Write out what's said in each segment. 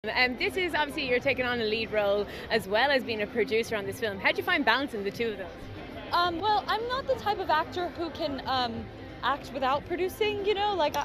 This is obviously you're taking on a lead role as well as being a producer on this film. How do you find balancing the two of those? Well, I'm not the type of actor who can act without producing, like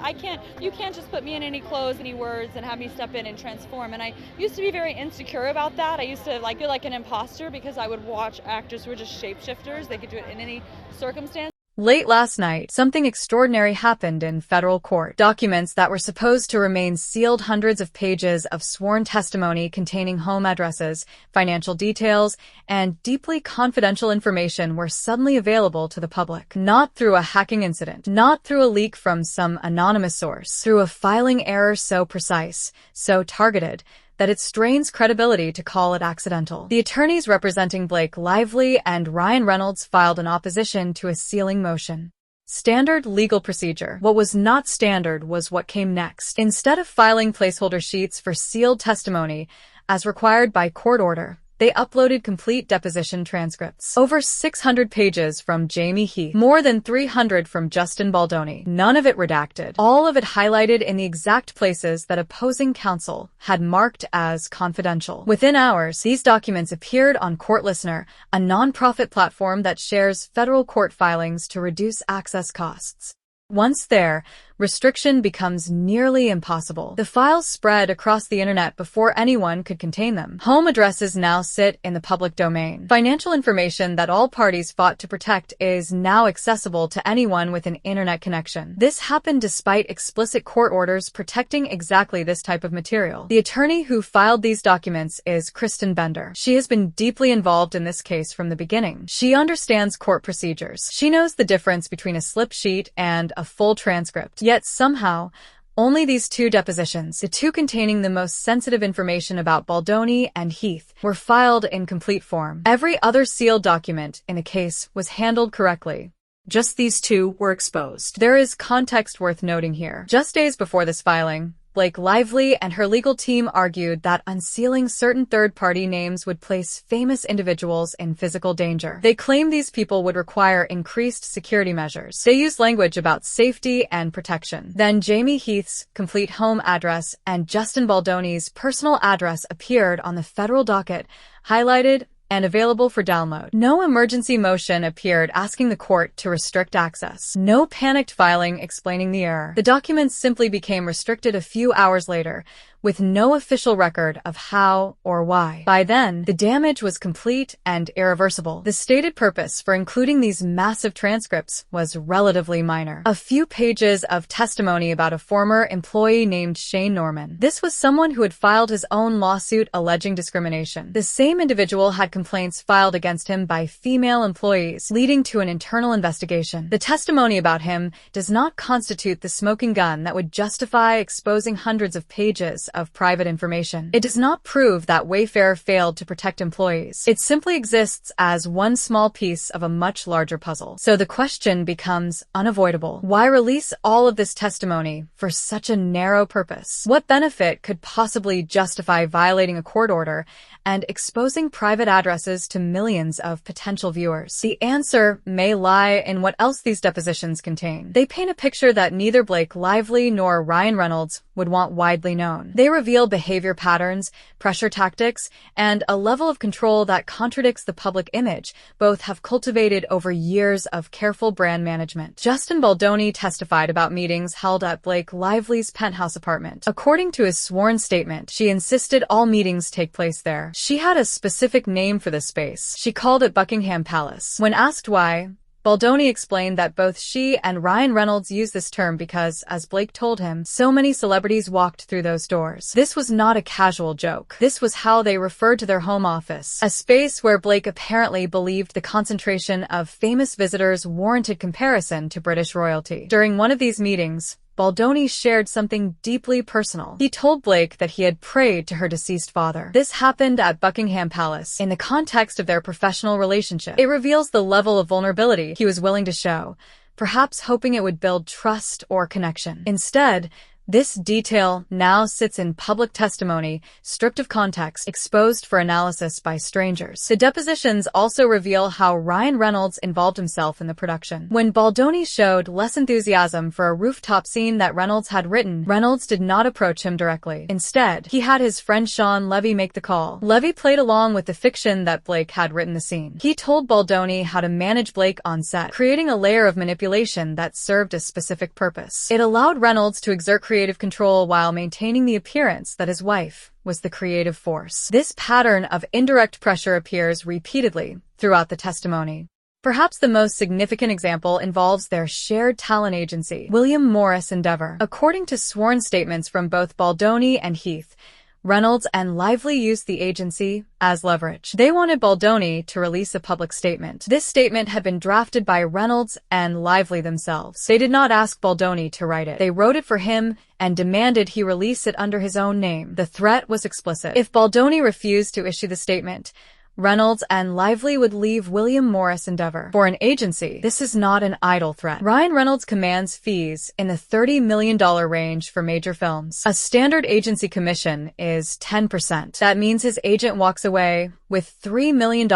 you can't just put me in any clothes, any words, and have me step in and transform. And I used to be very insecure about that. I used to feel like an imposter because I would watch actors who were just shapeshifters. They could do it in any circumstance. Late last night, something extraordinary happened in federal court. Documents that were supposed to remain sealed, hundreds of pages of sworn testimony containing home addresses, financial details, and deeply confidential information were suddenly available to the public. Not through a hacking incident, not through a leak from some anonymous source, through a filing error so precise, so targeted, that it strains credibility to call it accidental. The attorneys representing Blake Lively and Ryan Reynolds filed an opposition to a sealing motion. Standard legal procedure. What was not standard was what came next. Instead of filing placeholder sheets for sealed testimony, as required by court order, they uploaded complete deposition transcripts. Over 600 pages from Jamie Heath, more than 300 from Justin Baldoni, none of it redacted, all of it highlighted in the exact places that opposing counsel had marked as confidential. Within hours, these documents appeared on Court Listener, a nonprofit platform that shares federal court filings to reduce access costs. Once there, restriction becomes nearly impossible. The files spread across the internet before anyone could contain them. Home addresses now sit in the public domain. Financial information that all parties fought to protect is now accessible to anyone with an internet connection. This happened despite explicit court orders protecting exactly this type of material. The attorney who filed these documents is Kristen Bender. She has been deeply involved in this case from the beginning. She understands court procedures. She knows the difference between a slip sheet and a full transcript. Yet somehow, only these two depositions, the two containing the most sensitive information about Baldoni and Heath, were filed in complete form. Every other sealed document in the case was handled correctly. Just these two were exposed. There is context worth noting here. Just days before this filing, Blake Lively and her legal team argued that unsealing certain third-party names would place famous individuals in physical danger. They claimed these people would require increased security measures. They used language about safety and protection. Then Jamie Heath's complete home address and Justin Baldoni's personal address appeared on the federal docket, highlighted and available for download. No emergency motion appeared asking the court to restrict access. No panicked filing explaining the error. The documents simply became restricted a few hours later, with no official record of how or why. By then, the damage was complete and irreversible. The stated purpose for including these massive transcripts was relatively minor. A few pages of testimony about a former employee named Shane Norman. This was someone who had filed his own lawsuit alleging discrimination. The same individual had complaints filed against him by female employees, leading to an internal investigation. The testimony about him does not constitute the smoking gun that would justify exposing hundreds of pages of private information. It does not prove that Wayfair failed to protect employees. It simply exists as one small piece of a much larger puzzle. So the question becomes unavoidable. Why release all of this testimony for such a narrow purpose? What benefit could possibly justify violating a court order and exposing private addresses to millions of potential viewers? The answer may lie in what else these depositions contain. They paint a picture that neither Blake Lively nor Ryan Reynolds would want widely known. They reveal behavior patterns, pressure tactics, and a level of control that contradicts the public image both have cultivated over years of careful brand management. Justin Baldoni testified about meetings held at Blake Lively's penthouse apartment. According to his sworn statement, she insisted all meetings take place there. She had a specific name for this space. She called it Buckingham Palace. When asked why, Baldoni explained that both she and Ryan Reynolds used this term because, as Blake told him, so many celebrities walked through those doors. This was not a casual joke. This was how they referred to their home office, a space where Blake apparently believed the concentration of famous visitors warranted comparison to British royalty. During one of these meetings, Baldoni shared something deeply personal. He told Blake that he had prayed to her deceased father. This happened at Buckingham Palace in the context of their professional relationship. It reveals the level of vulnerability he was willing to show, perhaps hoping it would build trust or connection. Instead, This detail now sits in public testimony, stripped of context, exposed for analysis by strangers. The depositions also reveal how Ryan Reynolds involved himself in the production. When Baldoni showed less enthusiasm for a rooftop scene that Reynolds had written, Reynolds did not approach him directly. Instead, he had his friend Sean Levy make the call. Levy played along with the fiction that Blake had written the scene. He told Baldoni how to manage Blake on set, creating a layer of manipulation that served a specific purpose. It allowed Reynolds to exert creative control while maintaining the appearance that his wife was the creative force. This pattern of indirect pressure appears repeatedly throughout the testimony. Perhaps the most significant example involves their shared talent agency, William Morris Endeavor. According to sworn statements from both Baldoni and Heath, Reynolds and Lively used the agency as leverage. They wanted Baldoni to release a public statement. This statement had been drafted by Reynolds and Lively themselves. They did not ask Baldoni to write it. They wrote it for him and demanded he release it under his own name. The threat was explicit. If Baldoni refused to issue the statement, Reynolds and Lively would leave William Morris Endeavor. For an agency, this is not an idle threat. Ryan Reynolds commands fees in the $30 million range for major films. A standard agency commission is 10%. That means his agent walks away with $3 million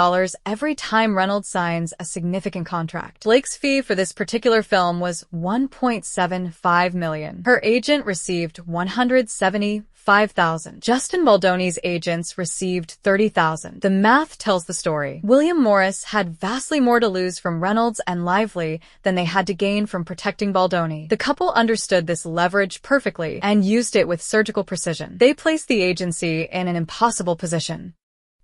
every time Reynolds signs a significant contract. Blake's fee for this particular film was $1.75 million. Her agent received $175,000. Justin Baldoni's agents received $30,000. The math tells the story. William Morris had vastly more to lose from Reynolds and Lively than they had to gain from protecting Baldoni. The couple understood this leverage perfectly and used it with surgical precision. They placed the agency in an impossible position.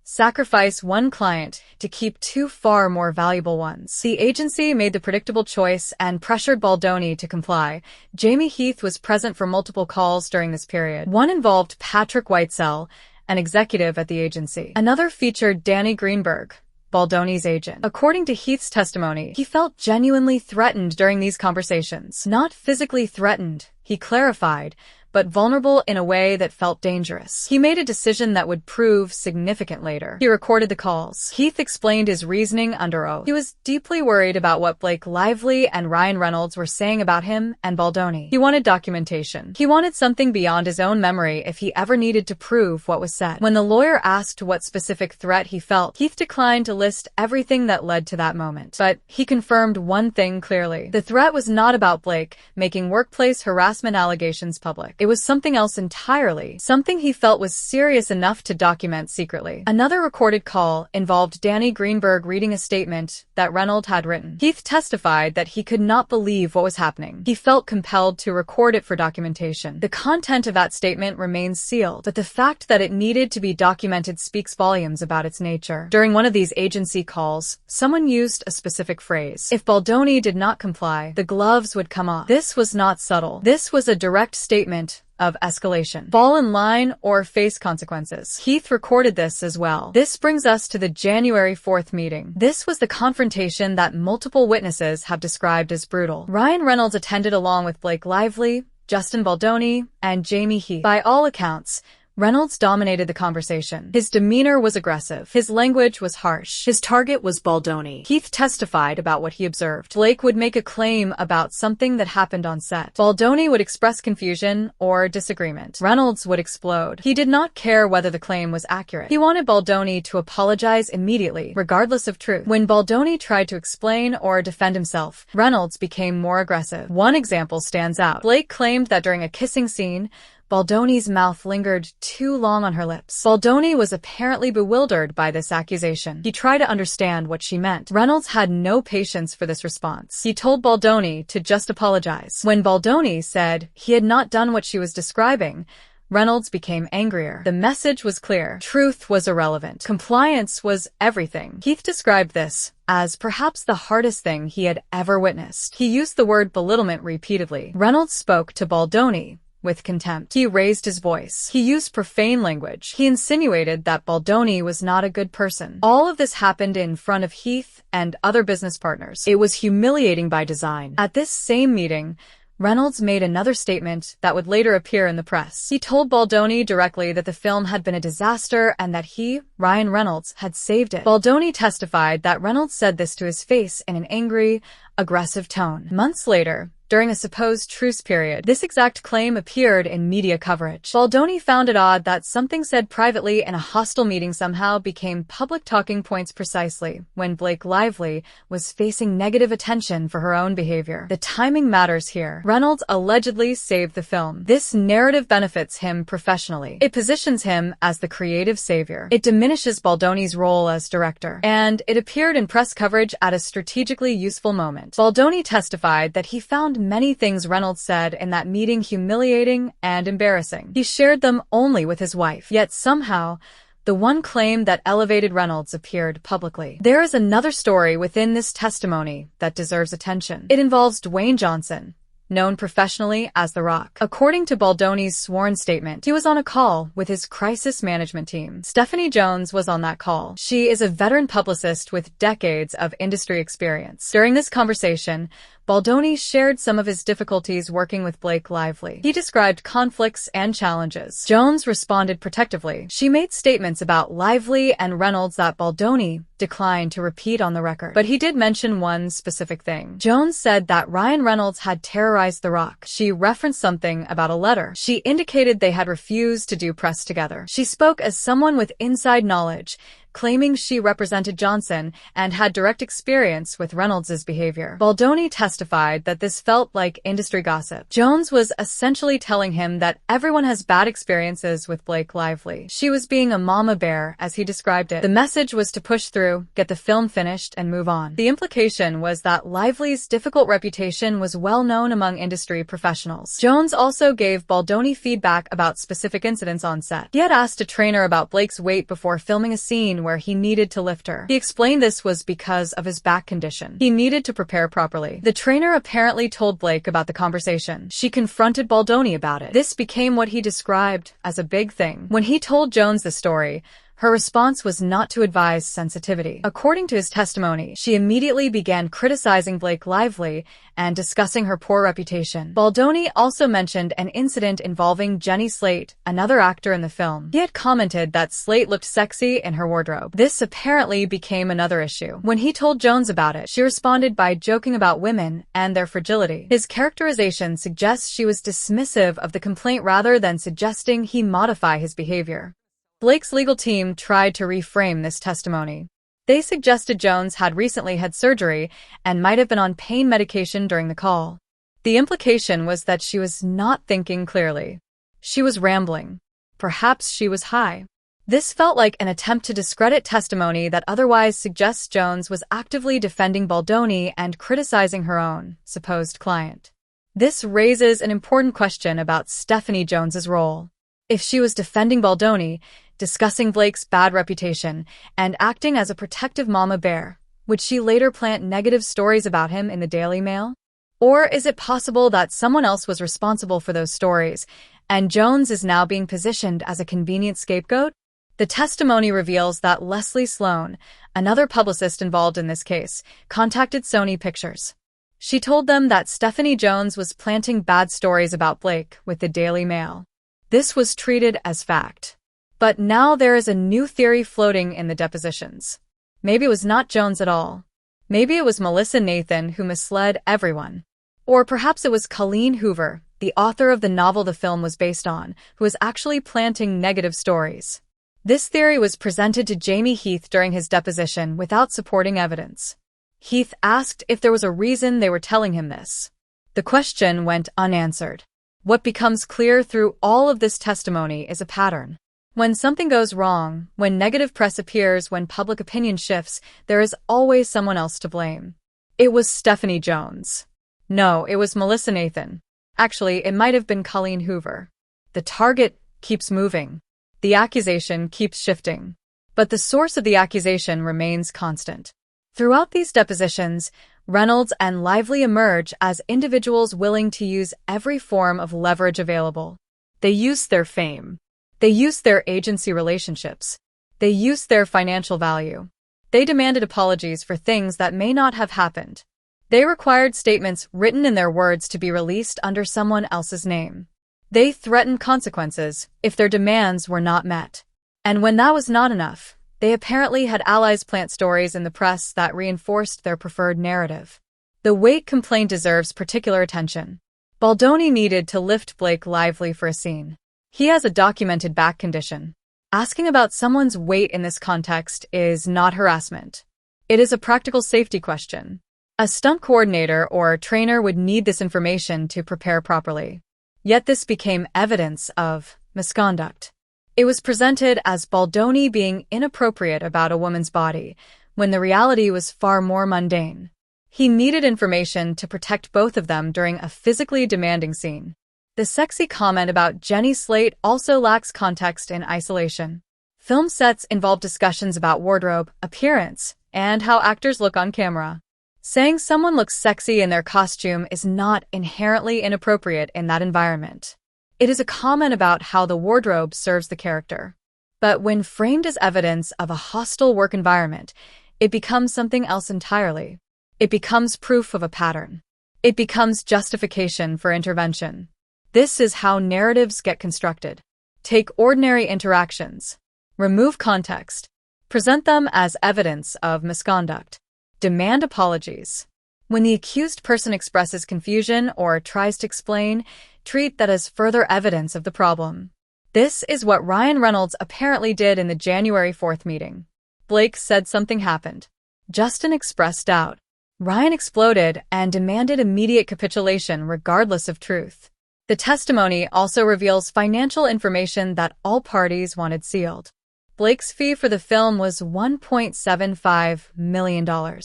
Sacrifice one client to keep two far more valuable ones. The agency made the predictable choice and pressured Baldoni to comply. Jamie Heath was present for multiple calls during this period. One involved Patrick Whitesell, an executive at the agency. Another featured Danny Greenberg, Baldoni's agent. According to Heath's testimony, he felt genuinely threatened during these conversations. Not physically threatened, he clarified, but vulnerable in a way that felt dangerous. He made a decision that would prove significant later. He recorded the calls. Heath explained his reasoning under oath. He was deeply worried about what Blake Lively and Ryan Reynolds were saying about him and Baldoni. He wanted documentation. He wanted something beyond his own memory if he ever needed to prove what was said. When the lawyer asked what specific threat he felt, Heath declined to list everything that led to that moment. But he confirmed one thing clearly. The threat was not about Blake making workplace harassment allegations public. It was something else entirely, something he felt was serious enough to document secretly. Another recorded call involved Danny Greenberg reading a statement that Reynolds had written. Heath testified that he could not believe what was happening. He felt compelled to record it for documentation. The content of that statement remains sealed, but the fact that it needed to be documented speaks volumes about its nature. During one of these agency calls, someone used a specific phrase. If Baldoni did not comply, the gloves would come off. This was not subtle. This was a direct statement of escalation. Fall in line or face consequences. Heath recorded this as well. This brings us to the January 4th meeting. This was the confrontation that multiple witnesses have described as brutal. Ryan Reynolds attended along with Blake Lively, Justin Baldoni, and Jamie Heath. By all accounts, Reynolds dominated the conversation. His demeanor was aggressive. His language was harsh. His target was Baldoni. Heath testified about what he observed. Blake would make a claim about something that happened on set. Baldoni would express confusion or disagreement. Reynolds would explode. He did not care whether the claim was accurate. He wanted Baldoni to apologize immediately, regardless of truth. When Baldoni tried to explain or defend himself, Reynolds became more aggressive. One example stands out. Blake claimed that during a kissing scene, Baldoni's mouth lingered too long on her lips. Baldoni was apparently bewildered by this accusation. He tried to understand what she meant. Reynolds had no patience for this response. He told Baldoni to just apologize. When Baldoni said he had not done what she was describing, Reynolds became angrier. The message was clear. Truth was irrelevant. Compliance was everything. Heath described this as perhaps the hardest thing he had ever witnessed. He used the word belittlement repeatedly. Reynolds spoke to Baldoni with contempt. He raised his voice. He used profane language. He insinuated that Baldoni was not a good person. All of this happened in front of Heath and other business partners. It was humiliating by design. At this same meeting, Reynolds made another statement that would later appear in the press. He told Baldoni directly that the film had been a disaster and that he, Ryan Reynolds, had saved it. Baldoni testified that Reynolds said this to his face in an angry, aggressive tone. Months later, during a supposed truce period, this exact claim appeared in media coverage. Baldoni found it odd that something said privately in a hostile meeting somehow became public talking points precisely when Blake Lively was facing negative attention for her own behavior. The timing matters here. Reynolds allegedly saved the film. This narrative benefits him professionally. It positions him as the creative savior. It diminishes Baldoni's role as director. And it appeared in press coverage at a strategically useful moment. Baldoni testified that he found many things Reynolds said in that meeting humiliating and embarrassing. He shared them only with his wife. Yet somehow, the one claim that elevated Reynolds appeared publicly. There is another story within this testimony that deserves attention. It involves Dwayne Johnson, known professionally as The Rock. According to Baldoni's sworn statement, he was on a call with his crisis management team. Stephanie Jones was on that call. She is a veteran publicist with decades of industry experience. During this conversation, Baldoni shared some of his difficulties working with Blake Lively. He described conflicts and challenges. Jones responded protectively. She made statements about Lively and Reynolds that Baldoni declined to repeat on the record. But he did mention one specific thing. Jones said that Ryan Reynolds had terrorized The Rock. She referenced something about a letter. She indicated they had refused to do press together. She spoke as someone with inside knowledge, claiming she represented Johnson and had direct experience with Reynolds' behavior. Baldoni testified that this felt like industry gossip. Jones was essentially telling him that everyone has bad experiences with Blake Lively. She was being a mama bear, as he described it. The message was to push through, get the film finished, and move on. The implication was that Lively's difficult reputation was well known among industry professionals. Jones also gave Baldoni feedback about specific incidents on set. He had asked a trainer about Blake's weight before filming a scene where he needed to lift her. He explained this was because of his back condition. He needed to prepare properly. The trainer apparently told Blake about the conversation. She confronted Baldoni about it. This became what he described as a big thing. When he told Jones the story, her response was not to advise sensitivity. According to his testimony, she immediately began criticizing Blake Lively and discussing her poor reputation. Baldoni also mentioned an incident involving Jenny Slate, another actor in the film. He had commented that Slate looked sexy in her wardrobe. This apparently became another issue. When he told Jones about it, she responded by joking about women and their fragility. His characterization suggests she was dismissive of the complaint rather than suggesting he modify his behavior. Blake's legal team tried to reframe this testimony. They suggested Jones had recently had surgery and might have been on pain medication during the call. The implication was that she was not thinking clearly. She was rambling. Perhaps she was high. This felt like an attempt to discredit testimony that otherwise suggests Jones was actively defending Baldoni and criticizing her own supposed client. This raises an important question about Stephanie Jones's role. If she was defending Baldoni, discussing Blake's bad reputation, and acting as a protective mama bear, would she later plant negative stories about him in the Daily Mail? Or is it possible that someone else was responsible for those stories, and Jones is now being positioned as a convenient scapegoat? The testimony reveals that Leslie Sloan, another publicist involved in this case, contacted Sony Pictures. She told them that Stephanie Jones was planting bad stories about Blake with the Daily Mail. This was treated as fact. But now there is a new theory floating in the depositions. Maybe it was not Jones at all. Maybe it was Melissa Nathan who misled everyone. Or perhaps it was Colleen Hoover, the author of the novel the film was based on, who was actually planting negative stories. This theory was presented to Jamie Heath during his deposition without supporting evidence. Heath asked if there was a reason they were telling him this. The question went unanswered. What becomes clear through all of this testimony is a pattern. When something goes wrong, when negative press appears, when public opinion shifts, there is always someone else to blame. It was Stephanie Jones. No, it was Melissa Nathan. Actually, it might have been Colleen Hoover. The target keeps moving. The accusation keeps shifting. But the source of the accusation remains constant. Throughout these depositions, Reynolds and Lively emerge as individuals willing to use every form of leverage available. They used their fame. They used their agency relationships. They used their financial value. They demanded apologies for things that may not have happened. They required statements written in their words to be released under someone else's name. They threatened consequences if their demands were not met. And when that was not enough, they apparently had allies plant stories in the press that reinforced their preferred narrative. The weight complaint deserves particular attention. Baldoni needed to lift Blake Lively for a scene. He has a documented back condition. Asking about someone's weight in this context is not harassment. It is a practical safety question. A stunt coordinator or trainer would need this information to prepare properly. Yet this became evidence of misconduct. It was presented as Baldoni being inappropriate about a woman's body, when the reality was far more mundane. He needed information to protect both of them during a physically demanding scene. The sexy comment about Jenny Slate also lacks context in isolation. Film sets involve discussions about wardrobe, appearance, and how actors look on camera. Saying someone looks sexy in their costume is not inherently inappropriate in that environment. It is a comment about how the wardrobe serves the character. But when framed as evidence of a hostile work environment, it becomes something else entirely. It becomes proof of a pattern. It becomes justification for intervention. This is how narratives get constructed. Take ordinary interactions. Remove context. Present them as evidence of misconduct. Demand apologies. When the accused person expresses confusion or tries to explain, treat that as further evidence of the problem. This is what Ryan Reynolds apparently did in the January 4th meeting. Blake said something happened. Justin expressed doubt. Ryan exploded and demanded immediate capitulation regardless of truth. The testimony also reveals financial information that all parties wanted sealed. Blake's fee for the film was $1.75 million.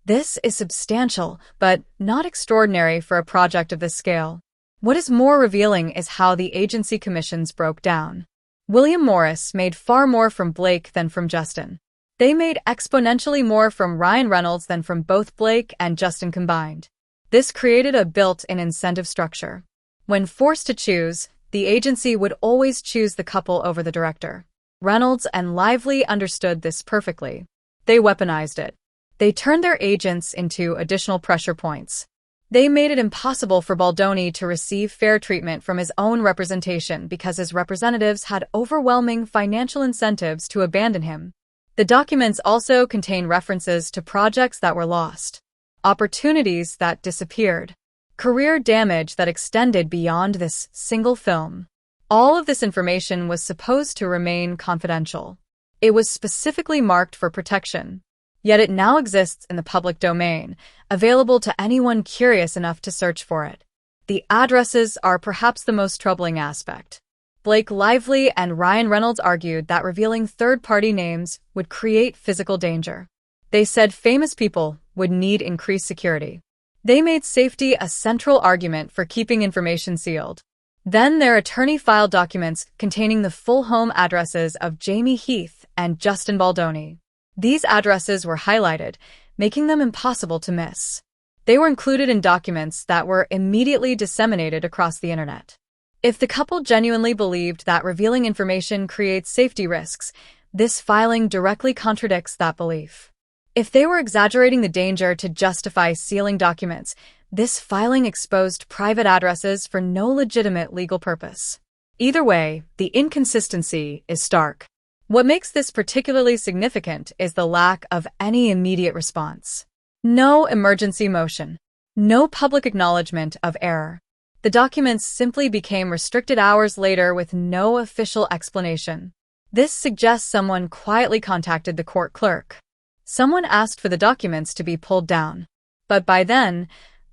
This is substantial, but not extraordinary for a project of this scale. What is more revealing is how the agency commissions broke down. William Morris made far more from Blake than from Justin. They made exponentially more from Ryan Reynolds than from both Blake and Justin combined. This created a built-in incentive structure. When forced to choose, the agency would always choose the couple over the director. Reynolds and Lively understood this perfectly. They weaponized it. They turned their agents into additional pressure points. They made it impossible for Baldoni to receive fair treatment from his own representation because his representatives had overwhelming financial incentives to abandon him. The documents also contain references to projects that were lost, opportunities that disappeared, career damage that extended beyond this single film. All of this information was supposed to remain confidential. It was specifically marked for protection. Yet it now exists in the public domain, available to anyone curious enough to search for it. The addresses are perhaps the most troubling aspect. Blake Lively and Ryan Reynolds argued that revealing third-party names would create physical danger. They said famous people would need increased security. They made safety a central argument for keeping information sealed. Then their attorney filed documents containing the full home addresses of Jamie Heath and Justin Baldoni. These addresses were highlighted, making them impossible to miss. They were included in documents that were immediately disseminated across the internet. If the couple genuinely believed that revealing information creates safety risks, this filing directly contradicts that belief. If they were exaggerating the danger to justify sealing documents, this filing exposed private addresses for no legitimate legal purpose. Either way, the inconsistency is stark. What makes this particularly significant is the lack of any immediate response. No emergency motion. No public acknowledgement of error. The documents simply became restricted hours later with no official explanation. This suggests someone quietly contacted the court clerk. Someone asked for the documents to be pulled down. But by then,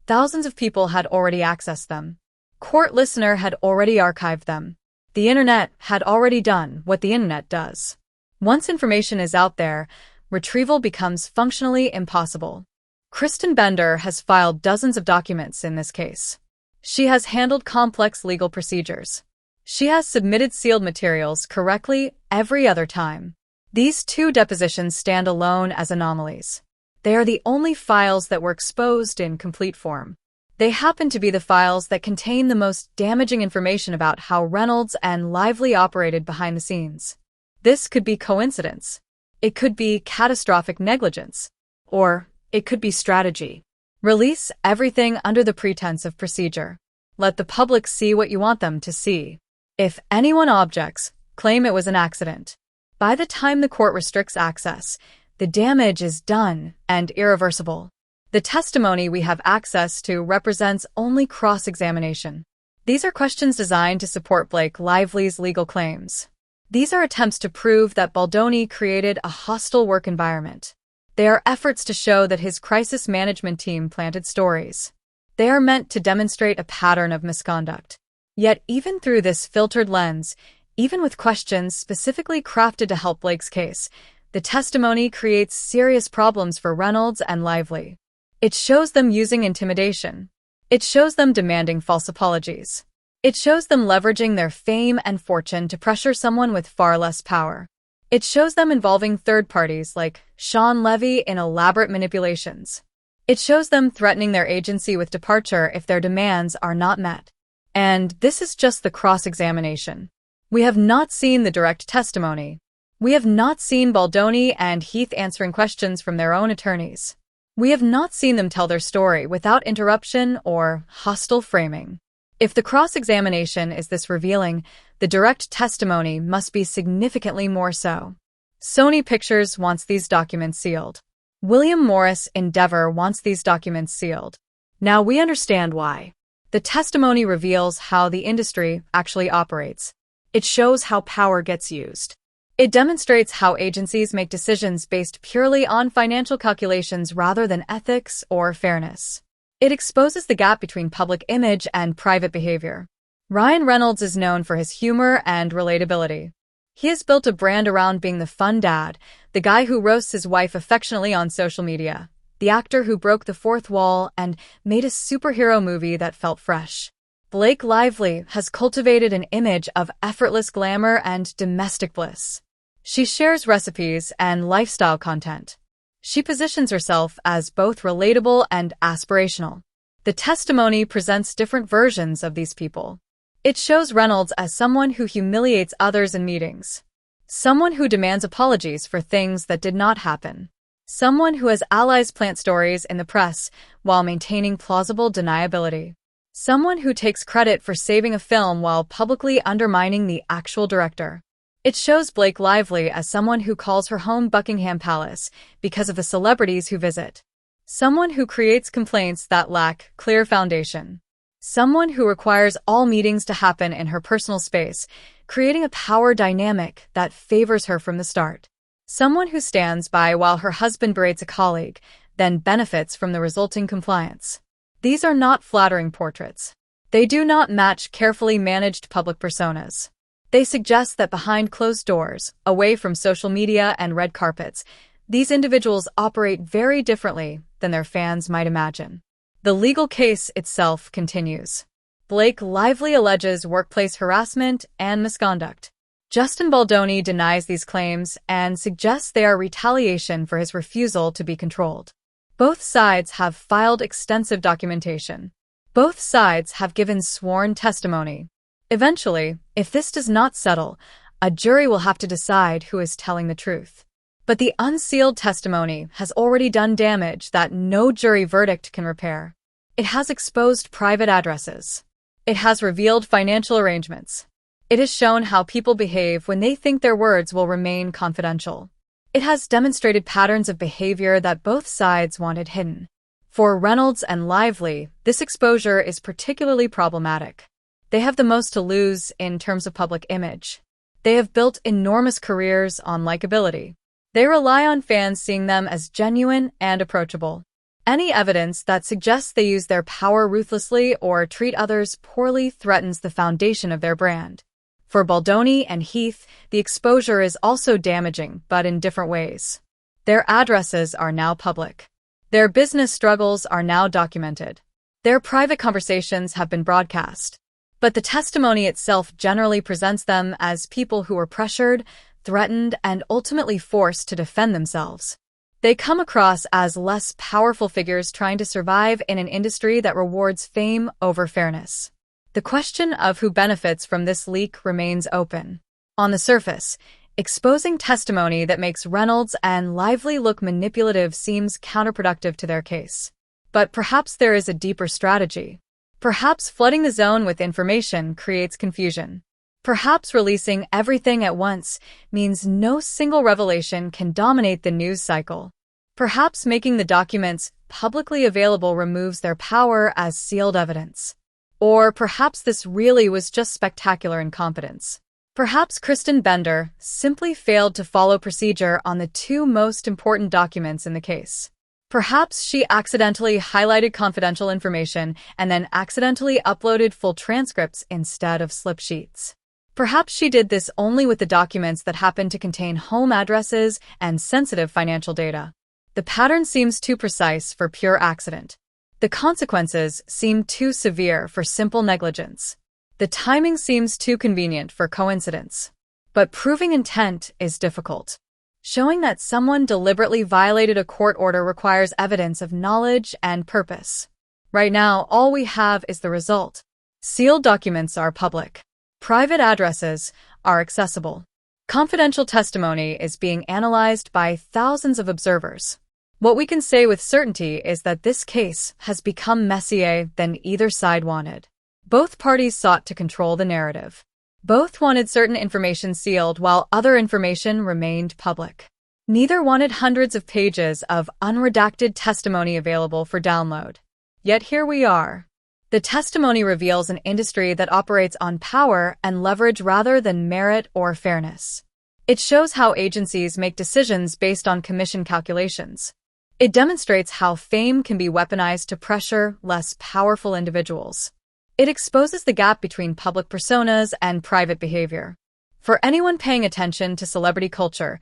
thousands of people had already accessed them. Court listener had already archived them. The internet had already done what the internet does. Once information is out there, retrieval becomes functionally impossible. Kristen Bender has filed dozens of documents in this case. She has handled complex legal procedures. She has submitted sealed materials correctly every other time. These two depositions stand alone as anomalies. They are the only files that were exposed in complete form. They happen to be the files that contain the most damaging information about how Reynolds and Lively operated behind the scenes. This could be coincidence. It could be catastrophic negligence. Or it could be strategy. Release everything under the pretense of procedure. Let the public see what you want them to see. If anyone objects, claim it was an accident. By the time the court restricts access, the damage is done and irreversible. The testimony we have access to represents only cross-examination. These are questions designed to support Blake Lively's legal claims. These are attempts to prove that Baldoni created a hostile work environment. They are efforts to show that his crisis management team planted stories. They are meant to demonstrate a pattern of misconduct. Yet even through this filtered lens, even with questions specifically crafted to help Blake's case, the testimony creates serious problems for Reynolds and Lively. It shows them using intimidation. It shows them demanding false apologies. It shows them leveraging their fame and fortune to pressure someone with far less power. It shows them involving third parties like Sean Levy in elaborate manipulations. It shows them threatening their agency with departure if their demands are not met. And this is just the cross-examination. We have not seen the direct testimony. We have not seen Baldoni and Heath answering questions from their own attorneys. We have not seen them tell their story without interruption or hostile framing. If the cross-examination is this revealing, the direct testimony must be significantly more so. Sony Pictures wants these documents sealed. William Morris Endeavor wants these documents sealed. Now we understand why. The testimony reveals how the industry actually operates. It shows how power gets used. It demonstrates how agencies make decisions based purely on financial calculations rather than ethics or fairness. It exposes the gap between public image and private behavior. Ryan Reynolds is known for his humor and relatability. He has built a brand around being the fun dad, the guy who roasts his wife affectionately on social media, the actor who broke the fourth wall and made a superhero movie that felt fresh. Blake Lively has cultivated an image of effortless glamour and domestic bliss. She shares recipes and lifestyle content. She positions herself as both relatable and aspirational. The testimony presents different versions of these people. It shows Reynolds as someone who humiliates others in meetings. Someone who demands apologies for things that did not happen. Someone who has allies plant stories in the press while maintaining plausible deniability. Someone who takes credit for saving a film while publicly undermining the actual director. It shows Blake Lively as someone who calls her home Buckingham Palace because of the celebrities who visit. Someone who creates complaints that lack clear foundation. Someone who requires all meetings to happen in her personal space, creating a power dynamic that favors her from the start. Someone who stands by while her husband berates a colleague, then benefits from the resulting compliance. These are not flattering portraits. They do not match carefully managed public personas. They suggest that behind closed doors, away from social media and red carpets, these individuals operate very differently than their fans might imagine. The legal case itself continues. Blake Lively alleges workplace harassment and misconduct. Justin Baldoni denies these claims and suggests they are retaliation for his refusal to be controlled. Both sides have filed extensive documentation. Both sides have given sworn testimony. Eventually, if this does not settle, a jury will have to decide who is telling the truth. But the unsealed testimony has already done damage that no jury verdict can repair. It has exposed private addresses. It has revealed financial arrangements. It has shown how people behave when they think their words will remain confidential. It has demonstrated patterns of behavior that both sides wanted hidden. For Reynolds and Lively, this exposure is particularly problematic. They have the most to lose in terms of public image. They have built enormous careers on likability. They rely on fans seeing them as genuine and approachable. Any evidence that suggests they use their power ruthlessly or treat others poorly threatens the foundation of their brand. For Baldoni and Heath, the exposure is also damaging, but in different ways. Their addresses are now public. Their business struggles are now documented. Their private conversations have been broadcast. But the testimony itself generally presents them as people who were pressured, threatened, and ultimately forced to defend themselves. They come across as less powerful figures trying to survive in an industry that rewards fame over fairness. The question of who benefits from this leak remains open. On the surface, exposing testimony that makes Reynolds and Lively look manipulative seems counterproductive to their case. But perhaps there is a deeper strategy. Perhaps flooding the zone with information creates confusion. Perhaps releasing everything at once means no single revelation can dominate the news cycle. Perhaps making the documents publicly available removes their power as sealed evidence. Or perhaps this really was just spectacular incompetence. Perhaps Kristen Bender simply failed to follow procedure on the two most important documents in the case. Perhaps she accidentally highlighted confidential information and then accidentally uploaded full transcripts instead of slip sheets. Perhaps she did this only with the documents that happened to contain home addresses and sensitive financial data. The pattern seems too precise for pure accident. The consequences seem too severe for simple negligence. The timing seems too convenient for coincidence. But proving intent is difficult. Showing that someone deliberately violated a court order requires evidence of knowledge and purpose. Right now, all we have is the result. Sealed documents are public. Private addresses are accessible. Confidential testimony is being analyzed by thousands of observers. What we can say with certainty is that this case has become messier than either side wanted. Both parties sought to control the narrative. Both wanted certain information sealed while other information remained public. Neither wanted hundreds of pages of unredacted testimony available for download. Yet here we are. The testimony reveals an industry that operates on power and leverage rather than merit or fairness. It shows how agencies make decisions based on commission calculations. It demonstrates how fame can be weaponized to pressure less powerful individuals. It exposes the gap between public personas and private behavior. For anyone paying attention to celebrity culture,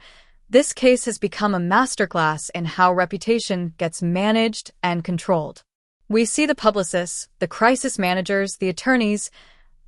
this case has become a masterclass in how reputation gets managed and controlled. We see the publicists, the crisis managers, the attorneys,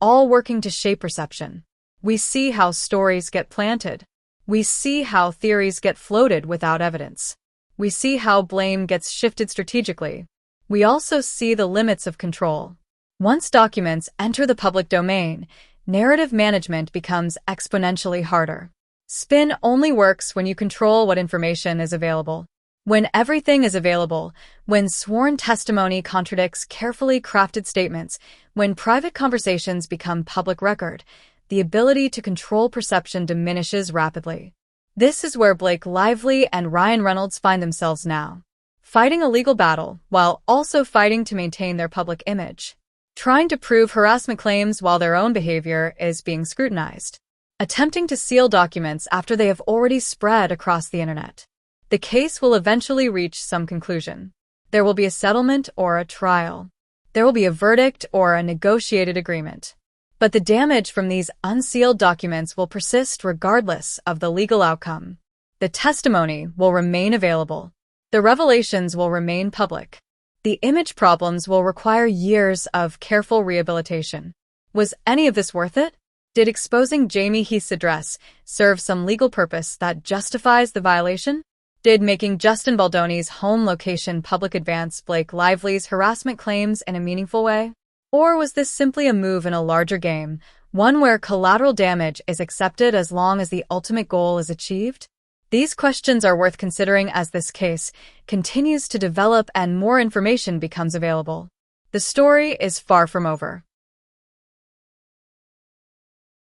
all working to shape perception. We see how stories get planted. We see how theories get floated without evidence. We see how blame gets shifted strategically. We also see the limits of control. Once documents enter the public domain, narrative management becomes exponentially harder. Spin only works when you control what information is available. When everything is available, when sworn testimony contradicts carefully crafted statements, when private conversations become public record, the ability to control perception diminishes rapidly. This is where Blake Lively and Ryan Reynolds find themselves now, fighting a legal battle while also fighting to maintain their public image, trying to prove harassment claims while their own behavior is being scrutinized, attempting to seal documents after they have already spread across the internet. The case will eventually reach some conclusion. There will be a settlement or a trial. There will be a verdict or a negotiated agreement. But the damage from these unsealed documents will persist regardless of the legal outcome. The testimony will remain available. The revelations will remain public. The image problems will require years of careful rehabilitation. Was any of this worth it? Did exposing Jamie Heath's address serve some legal purpose that justifies the violation? Did making Justin Baldoni's home location public advance Blake Lively's harassment claims in a meaningful way? Or was this simply a move in a larger game, one where collateral damage is accepted as long as the ultimate goal is achieved? These questions are worth considering as this case continues to develop and more information becomes available. The story is far from over.